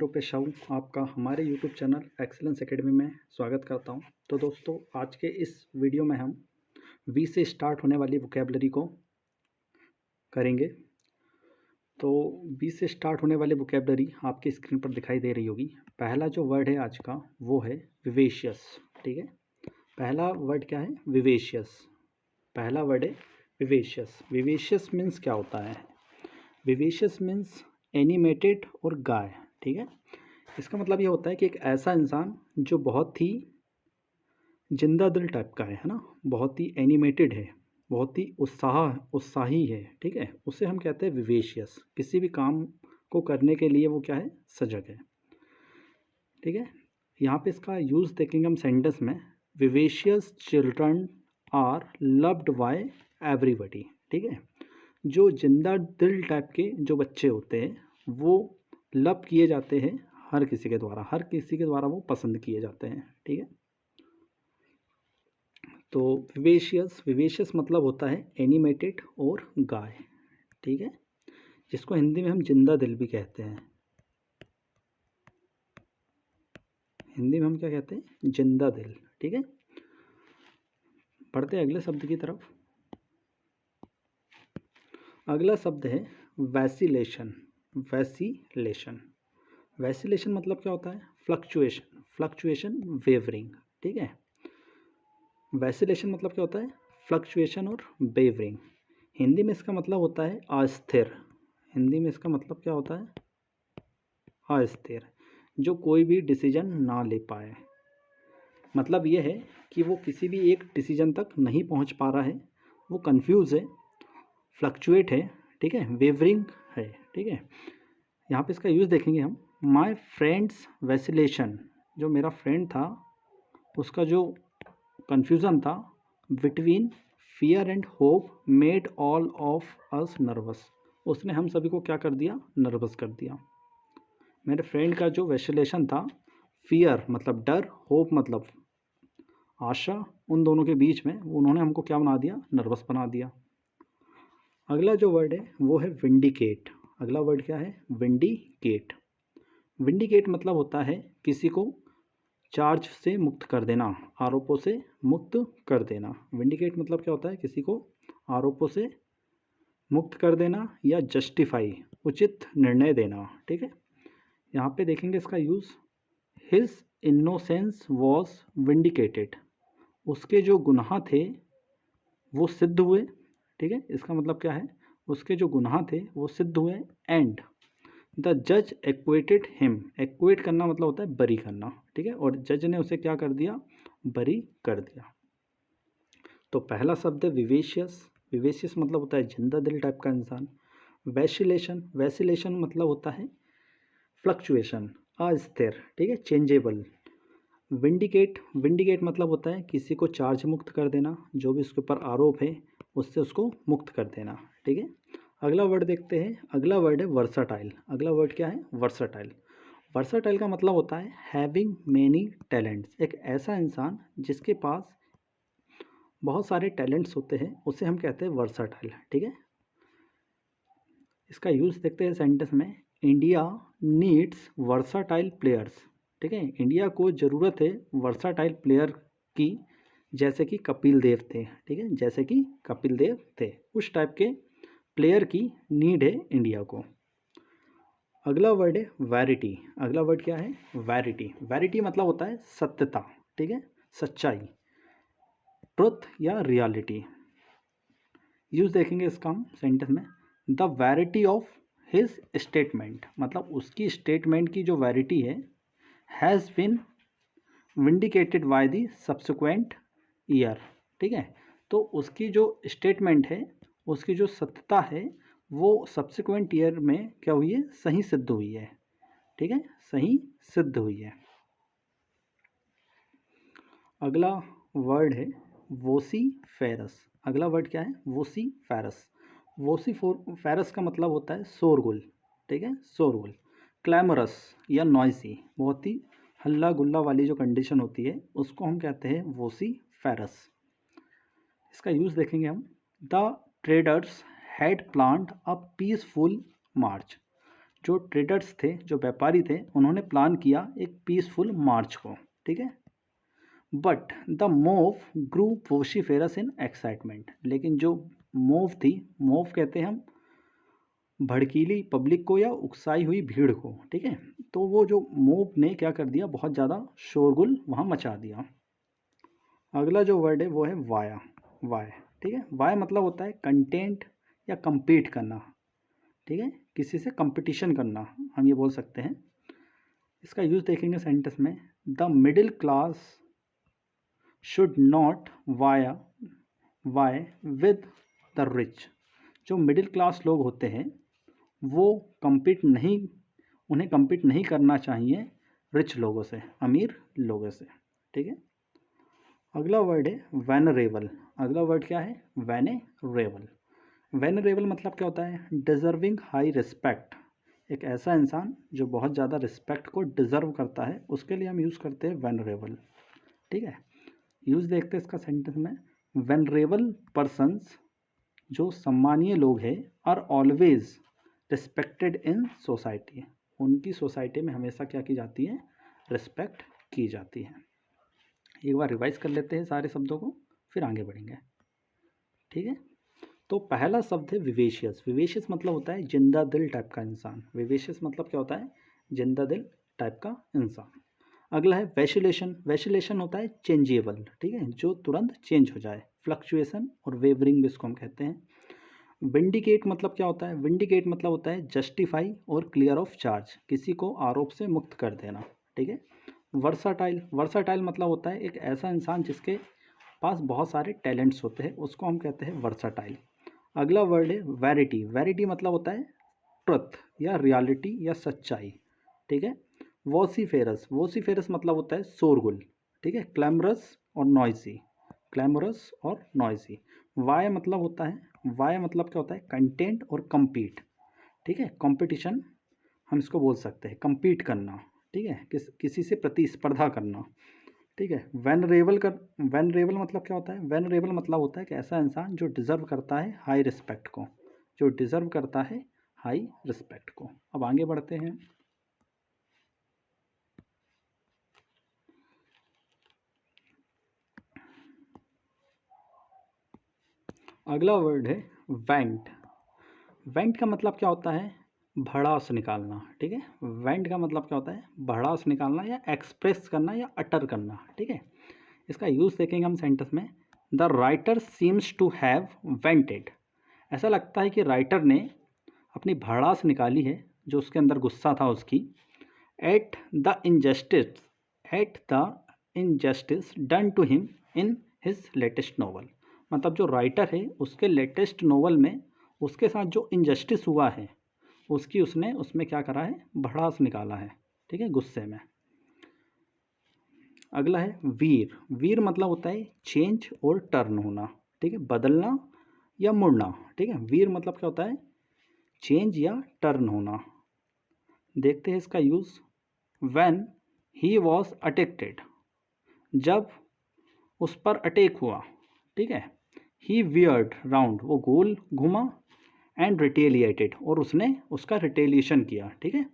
रूपेश साहू आपका हमारे YouTube channel excellence academy में स्वागत करता हूं। तो दोस्तों, आज के इस वीडियो में हम वी से स्टार्ट होने वाली वोकैबलरी को करेंगे। तो वी से स्टार्ट होने वाली वोकैबलरी आपकी स्क्रीन पर दिखाई दे रही होगी। पहला जो वर्ड है आज का वो है विवेशियस। ठीक है, पहला वर्ड क्या है? विवेशियस। पहला वर्ड है विवेशियस। विवेशियस मीन्स क्या होता है? विवेशियस मीन्स एनिमेटेड और गाय। ठीक है, इसका मतलब ये होता है कि एक ऐसा इंसान जो बहुत ही जिंदा दिल टाइप का है ना, बहुत ही एनिमेटेड है, बहुत ही उत्साही है। ठीक है, उसे हम कहते हैं विवेशियस। किसी भी काम को करने के लिए वो क्या है? सजग है। ठीक है, यहाँ पे इसका यूज़ देखेंगे हम सेंटेंस में। Vivacious children are loved by everybody. ठीक है, जो जिंदा दिल टाइप के जो बच्चे होते हैं वो लव किए जाते हैं हर किसी के द्वारा, हर किसी के द्वारा वो पसंद किए जाते हैं। ठीक है, तो विवेशियस मतलब होता है एनिमेटेड और गाय। ठीक है, जिसको हिंदी में हम जिंदा दिल भी कहते हैं। हिंदी में हम क्या कहते हैं? जिंदा दिल। ठीक है, पढ़ते हैं अगले शब्द की तरफ। अगला शब्द है वैसिलेशन। वैसिलेशन। वैसिलेशन मतलब क्या होता है? फ्लक्चुएशन। Fluctuation, wavering. ठीक है, वैसिलेशन मतलब क्या होता है? फ्लक्चुएशन और वेवरिंग। हिंदी में इसका मतलब होता है अस्थिर। हिंदी में इसका मतलब क्या होता है? अस्थिर, जो कोई भी डिसीजन ना ले पाए। मतलब ये है कि वो किसी भी एक डिसीजन तक नहीं पहुंच पा रहा है, वो कंफ्यूज है, फ्लक्चुएट है। ठीक है, वेवरिंग है। ठीक है, यहाँ पे इसका यूज़ देखेंगे हम। माई फ्रेंड्स वैसिलेशन, जो मेरा फ्रेंड था उसका जो कन्फ्यूज़न था between fear and hope made all of us nervous. उसने हम सभी को क्या कर दिया? नर्वस कर दिया। मेरे फ्रेंड का जो वैसिलेशन था, फियर मतलब डर, होप मतलब आशा, उन दोनों के बीच में उन्होंने हमको क्या बना दिया? नर्वस बना दिया। अगला जो वर्ड है वो है विंडिकेट। अगला वर्ड क्या है? विंडिकेट। विंडिकेट मतलब होता है किसी को चार्ज से मुक्त कर देना, आरोपों से मुक्त कर देना। विंडिकेट मतलब क्या होता है? किसी को आरोपों से मुक्त कर देना या जस्टिफाई, उचित निर्णय देना। ठीक है, यहाँ पे देखेंगे इसका use. His innocence was vindicated. उसके जो गुनाह थे वो सिद्ध हुए। ठीक है, इसका मतलब क्या है? उसके जो गुनाह थे वो सिद्ध हुए। एंड द जज एक्वेटेड हिम। एक्वेट करना मतलब होता है बरी करना। ठीक है, और जज ने उसे क्या कर दिया? बरी कर दिया। तो पहला शब्द है विवेशियस। विवेशियस मतलब होता है जिंदा दिल टाइप का इंसान। वैसिलेशन। वैसिलेशन मतलब होता है फ्लक्चुएशन, अस्थिर। ठीक है, चेंजेबल। विंडिकेट। विंडिकेट मतलब होता है किसी को चार्ज मुक्त कर देना, जो भी उसके ऊपर आरोप है उससे उसको मुक्त कर देना। ठीक है, अगला वर्ड देखते हैं। अगला वर्ड है वर्साटाइल। अगला वर्ड क्या है? वर्साटाइल। वर्साटाइल का मतलब होता है हैविंग मैनी टैलेंट्स। एक ऐसा इंसान जिसके पास बहुत सारे टैलेंट्स होते हैं उसे हम कहते हैं वर्साटाइल। ठीक है, इसका यूज़ देखते हैं सेंटेंस में। India needs versatile players. ठीक है, इंडिया को ज़रूरत है वर्साटाइल प्लेयर की, जैसे कि कपिल देव थे। ठीक है, जैसे कि कपिल देव थे, उस टाइप के प्लेयर की नीड है इंडिया को। अगला वर्ड है वैरिटी। अगला वर्ड क्या है? वैरिटी। वैरिटी मतलब होता है सत्यता। ठीक है, सच्चाई, ट्रुथ या रियलिटी। यूज़ देखेंगे इसका हम सेंटेंस में। The variety of his statement, मतलब उसकी स्टेटमेंट की जो वैरिटी है, has been vindicated by the subsequent year. ठीक है, तो उसकी जो स्टेटमेंट है, उसकी जो सत्यता है, वो सब्सिक्वेंट ईयर में क्या हुई है? सही सिद्ध हुई है। ठीक है, सही सिद्ध हुई है। अगला वर्ड है वोसीफेरस। अगला वर्ड क्या है? वोसीफेरस। वोसीफेरस का मतलब होता है शोरगुल। ठीक है, शोरगुल। क्लैमरस या नॉइसी, बहुत ही हल्ला गुल्ला वाली जो कंडीशन होती है उसको हम कहते हैं वोसीफेरस। इसका यूज़ देखेंगे हम। The traders had planned a peaceful march. जो ट्रेडर्स थे, जो व्यापारी थे, उन्होंने प्लान किया एक पीसफुल मार्च को, ठीक है। But the mob grew vociferous in excitement, लेकिन जो मोव थी, मोव कहते हैं हम भड़कीली पब्लिक को या उकसाई हुई भीड़ को, ठीक है। तो वो जो मोब ने क्या कर दिया, बहुत ज़्यादा शोरगुल वहाँ मचा दिया। अगला जो वर्ड है वो है वाया, वाय, ठीक है। वाय मतलब होता है कंटेंट या compete करना, ठीक है, किसी से कंपटीशन करना, हम ये बोल सकते हैं। इसका यूज़ देखेंगे सेंटेंस में, the middle class should not Y with the rich. जो मिडिल क्लास लोग होते हैं वो उन्हें compete नहीं करना चाहिए रिच लोगों से, अमीर लोगों से, ठीक है। अगला वर्ड है वेनरेबल। अगला वर्ड क्या है, वेनरेबल। वेनरेबल मतलब क्या होता है, डिजर्विंग हाई रिस्पेक्ट। एक ऐसा इंसान जो बहुत ज़्यादा रिस्पेक्ट को डिज़र्व करता है, उसके लिए हम यूज़ करते हैं वेनरेबल, ठीक है। यूज़ देखते हैं इसका सेंटेंस में, वेनरेबल पर्सन्स, जो सम्मानीय लोग हैं, are always respected in society. उनकी सोसाइटी में हमेशा क्या की जाती है, रिस्पेक्ट की जाती है। एक बार रिवाइज कर लेते हैं सारे शब्दों को, फिर आगे बढ़ेंगे, ठीक है। तो पहला शब्द है विवेशियस। विवेशियस मतलब होता है जिंदा दिल टाइप का इंसान। विवेशियस मतलब क्या होता है, जिंदा दिल टाइप का इंसान। अगला है वैसिलेशन। वैसिलेशन होता है चेंजेबल, ठीक है, जो तुरंत चेंज हो जाए। फ्लक्चुएशन और वेवरिंग भी इसको हम कहते हैं। विंडिकेट मतलब क्या होता है, विंडिकेट मतलब होता है जस्टिफाई और क्लियर ऑफ चार्ज, किसी को आरोप से मुक्त कर देना, ठीक है। वर्साटाइल, वर्साटाइल मतलब होता है एक ऐसा इंसान जिसके पास बहुत सारे टैलेंट्स होते हैं, उसको हम कहते हैं वर्साटाइल। अगला वर्ड है वैरिटी। वैरिटी मतलब होता है ट्रुथ या रियलिटी या सच्चाई, ठीक है। वोसिफेरस, वोसिफेरस मतलब होता है शोरगुल, ठीक है। क्लैमरस और नॉइजी, क्लैमरस और नॉइजी। वाय मतलब होता है, वाय मतलब क्या होता है, कंटेंट और compete, ठीक है। कंपटीशन हम इसको बोल सकते हैं, compete करना, ठीक है, किसी से प्रतिस्पर्धा करना, ठीक है। वेनरेबल मतलब क्या होता है, वेनरेबल मतलब होता है कि ऐसा इंसान जो डिज़र्व करता है हाई रिस्पेक्ट को, जो डिज़र्व करता है हाई रिस्पेक्ट को। अब आगे बढ़ते हैं। अगला वर्ड है वेंट। वेंट का मतलब क्या होता है, भड़ास निकालना, ठीक है। वेंट का मतलब क्या होता है, भड़ास निकालना या एक्सप्रेस करना या अटर करना, ठीक है। इसका यूज़ देखेंगे हम सेंटेंस में, the writer seems to have vented. ऐसा लगता है कि राइटर ने अपनी भड़ास निकाली है, जो उसके अंदर गुस्सा था उसकी, at the injustice done to him in his latest novel. मतलब जो राइटर है उसके लेटेस्ट नॉवल में उसके साथ जो इनजस्टिस हुआ है उसकी उसने उसमें क्या करा है, भड़ास निकाला है, ठीक है, गुस्से में। अगला है वीर। वीर मतलब होता है चेंज और टर्न होना, ठीक है, बदलना या मुड़ना, ठीक है। वीर मतलब क्या होता है, चेंज या टर्न होना। देखते हैं इसका यूज़, व्हेन ही वॉज अटैक्टेड, जब उस पर अटैक हुआ, ठीक है। ही वियर्ड राउंड, वो गोल घुमा, एंड रिटेलिएटेड, और उसने उसका रिटेलिएशन किया, ठीक है।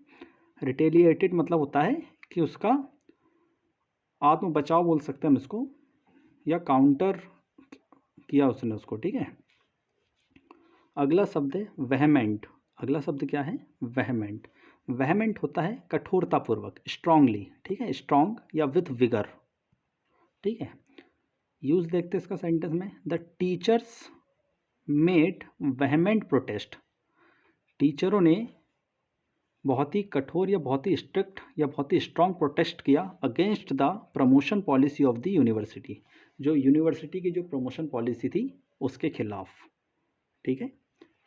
रिटेलिएटेड मतलब होता है कि उसका आत्म बचाव बोल सकते हैं हम इसको, या काउंटर किया उसने उसको, ठीक है। अगला शब्द है वेहेमेंट। अगला शब्द क्या है, वेहेमेंट। वेहेमेंट होता है कठोरतापूर्वक, स्ट्रांगली, ठीक है, स्ट्रांग या विथ विगर, ठीक है। यूज़ देखते हैं इसका सेंटेंस में, द टीचर्स मेड वेहेमेंट प्रोटेस्ट। टीचरों ने बहुत ही कठोर या बहुत ही स्ट्रिक्ट या बहुत ही स्ट्रांग प्रोटेस्ट किया against the promotion policy of the university. जो यूनिवर्सिटी की जो प्रमोशन पॉलिसी थी उसके खिलाफ, ठीक है।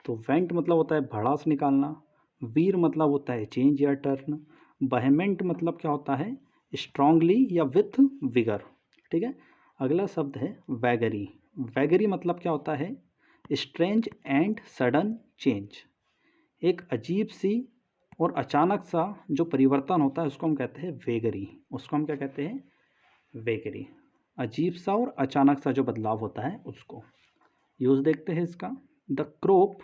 तो वेंट मतलब होता है भड़ास निकालना, वीर मतलब होता है चेंज या टर्न, वेहेमेंट मतलब क्या होता है, स्ट्रांगली या विथ विगर, ठीक है। अगला शब्द है वैगरी। वैगरी मतलब क्या होता है, स्ट्रेंज एंड सडन चेंज। एक अजीब सी और अचानक सा जो परिवर्तन होता है उसको हम कहते हैं वेगरी। उसको हम क्या कहते हैं, वेगरी। अजीब सा और अचानक सा जो बदलाव होता है उसको। यूज़ देखते हैं इसका, द क्रॉप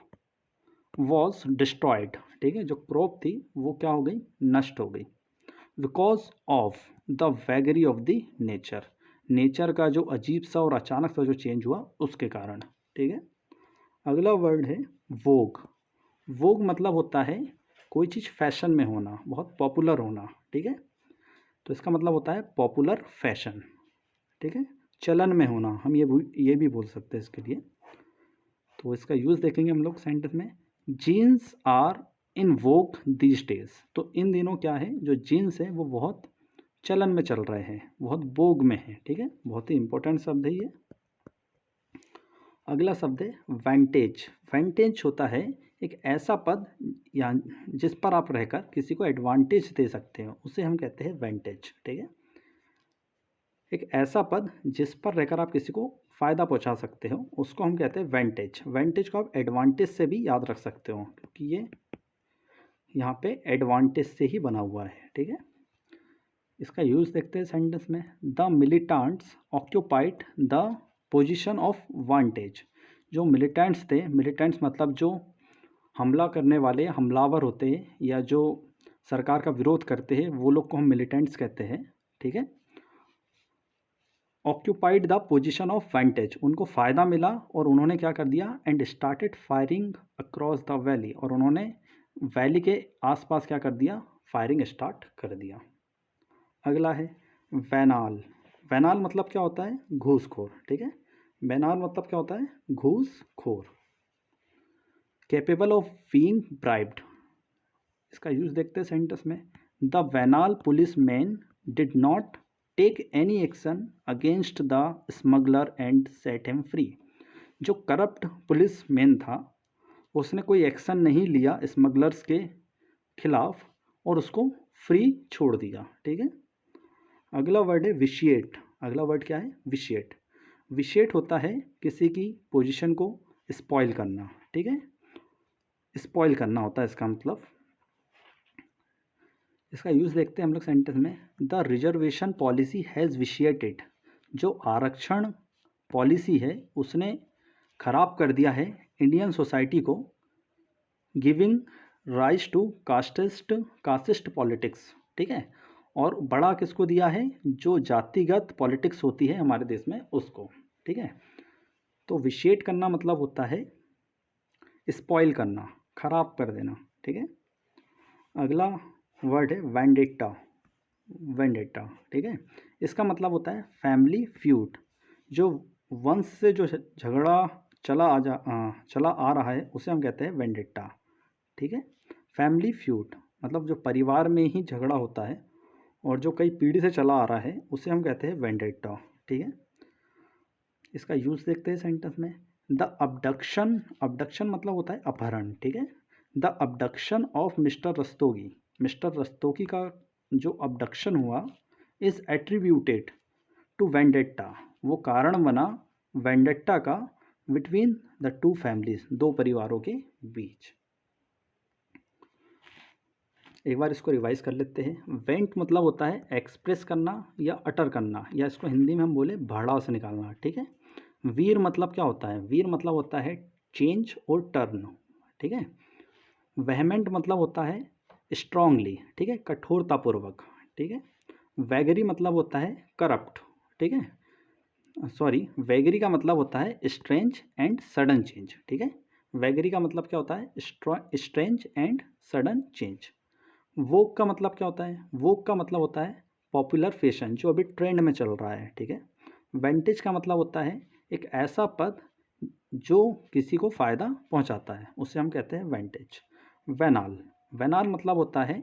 वॉज डिस्ट्रॉयड, ठीक है, जो क्रॉप थी वो क्या हो गई, नष्ट हो गई, because of the vagary of the nature, nature का जो अजीब सा और अचानक सा जो चेंज हुआ उसके कारण, ठीक है। अगला वर्ड है वोग। वोग मतलब होता है कोई चीज़ फैशन में होना, बहुत पॉपुलर होना, ठीक है। तो इसका मतलब होता है पॉपुलर फैशन, ठीक है, चलन में होना, हम ये भी बोल सकते हैं इसके लिए। तो इसका यूज़ देखेंगे हम लोग सेंटेंस में, jeans are in vogue these days. तो इन दिनों क्या है, जो जीन्स है वो बहुत चलन में चल रहे हैं, बहुत बोग में है, ठीक है, बहुत ही इंपॉर्टेंट शब्द है ये। अगला शब्द है वेंटेज। वेंटेज होता है एक ऐसा पद या जिस पर आप रहकर किसी को एडवांटेज दे सकते हो, उसे हम कहते हैं वेंटेज, ठीक है। एक ऐसा पद जिस पर रहकर आप किसी को फ़ायदा पहुंचा सकते हो उसको हम कहते हैं वेंटेज। वेंटेज को आप एडवांटेज से भी याद रख सकते हो क्योंकि ये यहाँ पे एडवांटेज से ही बना हुआ है, ठीक है। इसका यूज़ देखते हैं सेंटेंस में, the militants occupied the position of vantage. जो मिलिटेंट्स थे, मिलिटेंट्स मतलब जो हमला करने वाले हमलावर होते हैं या जो सरकार का विरोध करते हैं वो लोग को हम मिलिटेंट्स कहते हैं, ठीक है। Occupied the position of vantage, उनको फ़ायदा मिला और उन्होंने क्या कर दिया, and started firing across the valley, और उन्होंने वैली के आसपास क्या कर दिया, फायरिंग स्टार्ट कर दिया। अगला है वैनाल। वैनाल मतलब क्या होता है, घूसखोर, ठीक है। वैनाल मतलब क्या होता है, घूसखोर। कैपेबल ऑफ बीइंग ब्राइब्ड, इसका यूज देखते हैं सेंटेंस में, the venal police man did not take any action against the smuggler and set him free. जो करप्ट पुलिस मैन था उसने कोई एक्शन नहीं लिया स्मगलर्स के खिलाफ और उसको फ्री छोड़ दिया, ठीक है। अगला वर्ड है विशिएट। अगला वर्ड क्या है, विशिएट। विशिएट होता है किसी की पोजीशन को स्पॉइल करना, ठीक है, स्पॉइल करना होता है इसका मतलब। इसका यूज़ देखते हैं हम लोग सेंटेंस में, the reservation policy has vitiated. जो आरक्षण पॉलिसी है उसने खराब कर दिया है इंडियन सोसाइटी को, giving rise to casteist politics, ठीक है। और बड़ा किसको दिया है, जो जातिगत पॉलिटिक्स होती है हमारे देश में उसको, ठीक है। तो विशेट करना मतलब होता है स्पॉइल करना, खराब कर देना, ठीक है। अगला वर्ड है वेंडेट्टा। वेंडेट्टा, ठीक है, इसका मतलब होता है फैमिली फ्यूड। जो वंश से जो झगड़ा चला आ रहा है उसे हम कहते हैं वेंडेट्टा, ठीक है। फैमिली फ्यूड मतलब जो परिवार में ही झगड़ा होता है और जो कई पीढ़ी से चला आ रहा है उसे हम कहते हैं वेंडेट्टा, ठीक है। इसका यूज़ देखते हैं सेंटेंस में, द अबडक्शन। अबडक्शन मतलब होता है अपहरण, ठीक है। The abduction of mister Rastogi. Mister Rastogi का जो अबडक्शन हुआ इज़ एट्रीब्यूटेड टू वेंडेट्टा, वो कारण बना वेंडेट्टा का बिटवीन द टू फैमिलीज, दो परिवारों के बीच। एक बार इसको रिवाइज कर लेते हैं। वेंट मतलब होता है एक्सप्रेस करना या अटर करना, या इसको हिंदी में हम बोले भाड़ाव से निकालना, ठीक है। वीर मतलब क्या होता है, वीर मतलब होता है चेंज और टर्न, ठीक है। वेहमेंट मतलब होता है स्ट्रांगली, ठीक है, कठोरतापूर्वक, ठीक है। वैगरी मतलब होता है करप्ट, ठीक है। सॉरी, वैगरी का मतलब होता है स्ट्रेंज एंड सडन चेंज, ठीक है। वैगरी का मतलब क्या होता है, स्ट्रेंज एंड सडन चेंज। वोक का मतलब क्या होता है, वोक का मतलब होता है पॉपुलर फैशन, जो अभी ट्रेंड में चल रहा है, ठीक है। वेंटेज का मतलब होता है एक ऐसा पद जो किसी को फ़ायदा पहुंचाता है, उसे हम कहते हैं वेंटेज। वेनाल। वेनाल मतलब होता है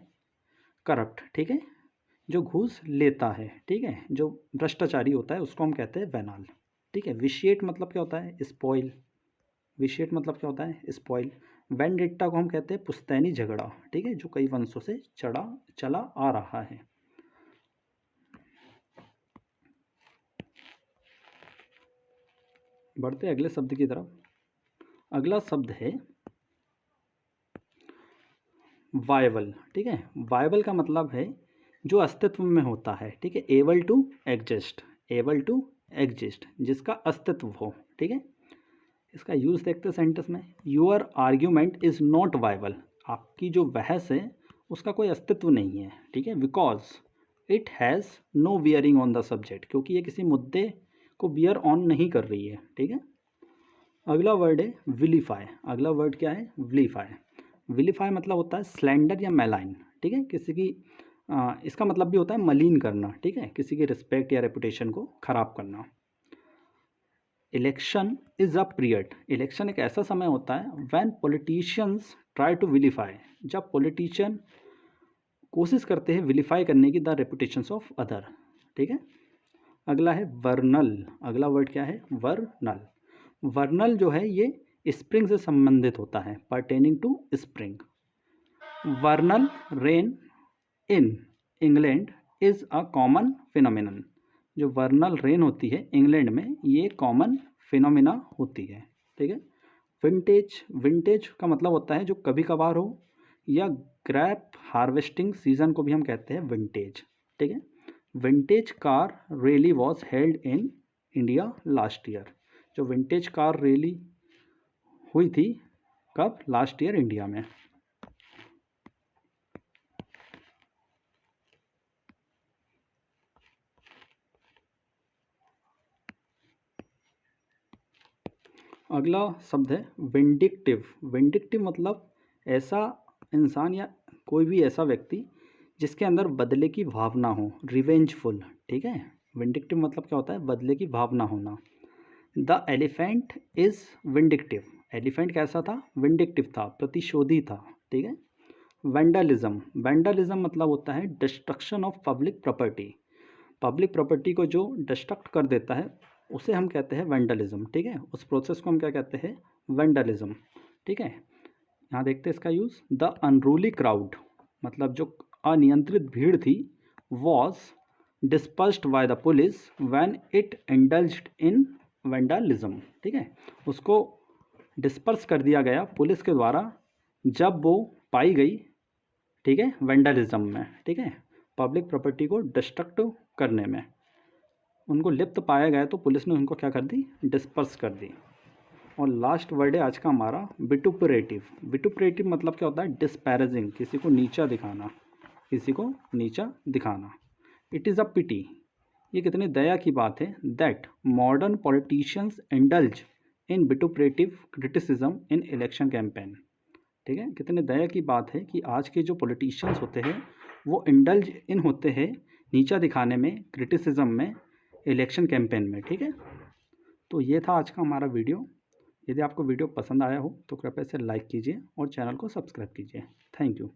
करप्ट, ठीक है, जो घूस लेता है, ठीक है, जो भ्रष्टाचारी होता है उसको हम कहते हैं वेनाल, ठीक है। विशिएट मतलब क्या होता है, स्पॉइल। विशिएट मतलब क्या होता है, स्पॉइल। वेंडेट्टा को हम कहते हैं पुश्तैनी झगड़ा, ठीक है, जो कई वंशों से चला आ रहा है। बढ़ते अगले शब्द की तरफ। अगला शब्द है वायबल, ठीक है। वायबल का मतलब है जो अस्तित्व में होता है, ठीक है। Able to exist, able to exist, जिसका अस्तित्व हो, ठीक है। इसका यूज़ देखते हैं सेंटेंस में। Your argument is not viable, आपकी जो बहस है उसका कोई अस्तित्व नहीं है, ठीक है। Because it has no bearing on the subject, क्योंकि ये किसी मुद्दे को बियर ऑन नहीं कर रही है, ठीक है। अगला वर्ड है विलीफाई। अगला वर्ड क्या है? विलीफाई। विलीफाई मतलब होता है स्लैंडर या मैलाइन, ठीक है। किसी की इसका मतलब भी होता है मलीन करना, ठीक है, किसी की रिस्पेक्ट या रेपुटेशन को खराब करना। Election is a period, election एक ऐसा समय होता है when politicians try to vilify, जब पॉलिटिशियन कोशिश करते हैं विलीफाई करने की द रेपुटेशंस ऑफ अदर, ठीक है। अगला है वर्नल। अगला वर्ड क्या है? वर्नल। वर्नल जो है ये स्प्रिंग से संबंधित होता है, pertaining to spring. Vernal rain in England is a common phenomenon, जो वर्नल रेन होती है इंग्लैंड में ये कॉमन फिनोमिना होती है, ठीक है। विंटेज, विंटेज का मतलब होता है जो कभी कभार हो, या ग्रैप हार्वेस्टिंग सीजन को भी हम कहते हैं विंटेज, ठीक है। Vintage car rally was held in India last year, जो विंटेज कार रैली हुई थी कब? लास्ट ईयर इंडिया में। अगला शब्द है विंडिक्टिव। विंडिक्टिव मतलब ऐसा इंसान या कोई भी ऐसा व्यक्ति जिसके अंदर बदले की भावना हो, रिवेंजफुल, ठीक है। विंडिक्टिव मतलब क्या होता है? बदले की भावना होना। The elephant is vindictive, elephant कैसा था? विंडिक्टिव था, प्रतिशोधी था, ठीक है। वेंडलिज्म, वेंडलिज्म मतलब होता है destruction of public property, public property को जो डिस्ट्रक्ट कर देता है उसे हम कहते हैं वेंडलिज्म, ठीक है। उस प्रोसेस को हम क्या कहते हैं? वेंडलिज्म, ठीक है। यहाँ देखते हैं इसका यूज़। द अनरूली क्राउड मतलब जो अनियंत्रित भीड़ थी, was dispersed by the police when it indulged in vandalism, ठीक है। उसको डिस्पर्स कर दिया गया पुलिस के द्वारा जब वो पाई गई, ठीक है, वेंडलिज्म में, ठीक है, पब्लिक प्रॉपर्टी को डिस्ट्रक्ट करने में उनको लिप्त पाया गया तो पुलिस ने उनको क्या कर दी? डिस्पर्स कर दी। और लास्ट वर्ड है आज का हमारा विटुपरेटिव। विटुपरेटिव मतलब क्या होता है? डिस्पैरेजिंग, किसी को नीचा दिखाना, किसी को नीचा दिखाना। इट इज़ अ पिटी, ये कितनी दया की बात है, that modern politicians indulge in vituperative criticism in election campaign, ठीक है। कितने दया की बात है कि आज के जो पॉलिटिशियंस होते हैं वो इंडल्ज इन होते हैं नीचा दिखाने में, क्रिटिसिज्म में, इलेक्शन कैंपेन में, ठीक है। तो ये था आज का हमारा वीडियो। यदि आपको वीडियो पसंद आया हो तो कृपया से लाइक कीजिए और चैनल को सब्सक्राइब कीजिए। Thank you.